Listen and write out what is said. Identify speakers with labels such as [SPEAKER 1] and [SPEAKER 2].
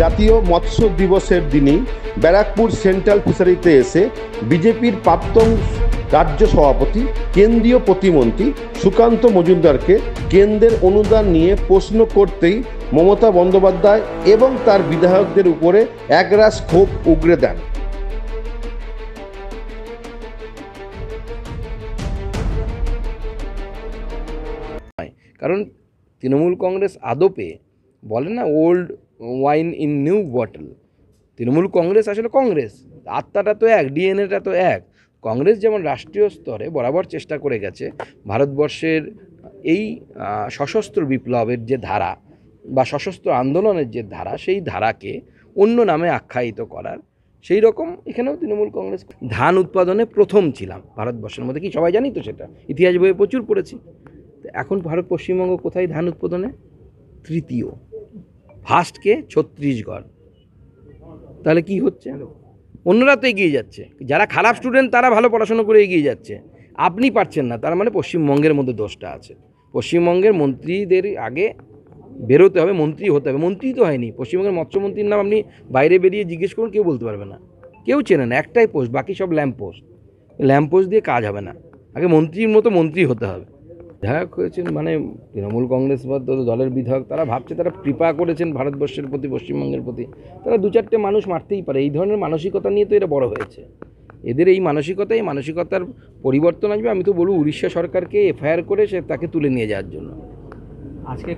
[SPEAKER 1] জাতীয় মৎস্য দিবসের দিনই ব্যারাকপুর সেন্ট্রাল ফিশারিতে এসে বিজেপির প্রাক্তন রাজ্য সভাপতি কেন্দ্রীয় প্রতিমন্ত্রী সুকান্ত মজুমদারকে কেন্দ্রের অনুদান নিয়ে প্রশ্ন করতেই মমতা বন্দ্যোপাধ্যায় এবং তার বিধায়কদের উপরে একরাশ ক্ষোভ উগরে দেন।
[SPEAKER 2] কারণ তৃণমূল কংগ্রেস আদপে বলে না old wine in new bottle. Trinamool Congress আসলে কংগ্রেস, আত্মাটা তো এক, ডিএনএটা তো এক। কংগ্রেস যেমন রাষ্ট্রীয় স্তরে বরাবর চেষ্টা করে গেছে ভারতবর্ষের এই সশস্ত্র বিপ্লবের যে ধারা বা সশস্ত্র আন্দোলনের যে ধারা, সেই ধারাকে অন্য নামে আখ্যায়িত করার, সেই রকম এখানেও তৃণমূল কংগ্রেস ধান উৎপাদনে প্রথম ছিলাম ভারতবর্ষের মধ্যে, কি সবাই জানি তো, সেটা ইতিহাস বইয়ে প্রচুর পড়েছি। এখন পশ্চিমবঙ্গ কোথায় ধান উৎপাদনে? তৃতীয়। ফার্স্টকে ছত্তিশগড়। তাহলে কি হচ্ছে? অন্যরা তো এগিয়ে যাচ্ছে, যারা খারাপ স্টুডেন্ট তারা ভালো পড়াশোনা করে এগিয়ে যাচ্ছে, আপনি পারছেন না, তার মানে পশ্চিমবঙ্গের মধ্যে দোষটা আছে। পশ্চিমবঙ্গের মন্ত্রীদের আগে বেরোতে হবে, মন্ত্রী হতে হবে। মন্ত্রী তো হয়নি। পশ্চিমবঙ্গের মৎস্যমন্ত্রীর নাম আপনি বাইরে বেরিয়ে জিজ্ঞেস করুন, কেউ বলতে পারবে না, কেউ চেনে না। একটাই পোস্ট, বাকি সব ল্যাম্প পোস্ট। ল্যাম্প পোস্ট দিয়ে কাজ হবে না, আগে মন্ত্রীর মতো মন্ত্রী হতে হবে। বিধায়ক হয়েছেন মানে তৃণমূল কংগ্রেস বা দলের বিধায়ক, তারা ভাবছে তারা কৃপা করেছেন ভারতবর্ষের প্রতি, পশ্চিমবঙ্গের প্রতি। তারা দু চারটে মানুষ মারতেই পারে, এই ধরনের মানসিকতা নিয়ে তো এরা বড় হয়েছে। এদের এই মানসিকতার পরিবর্তন আসবে। আমি তো বলবো উড়িষ্যা সরকারকে এফআইআর করে তাকে তুলে নিয়ে যাওয়ার জন্য।
[SPEAKER 3] আজকে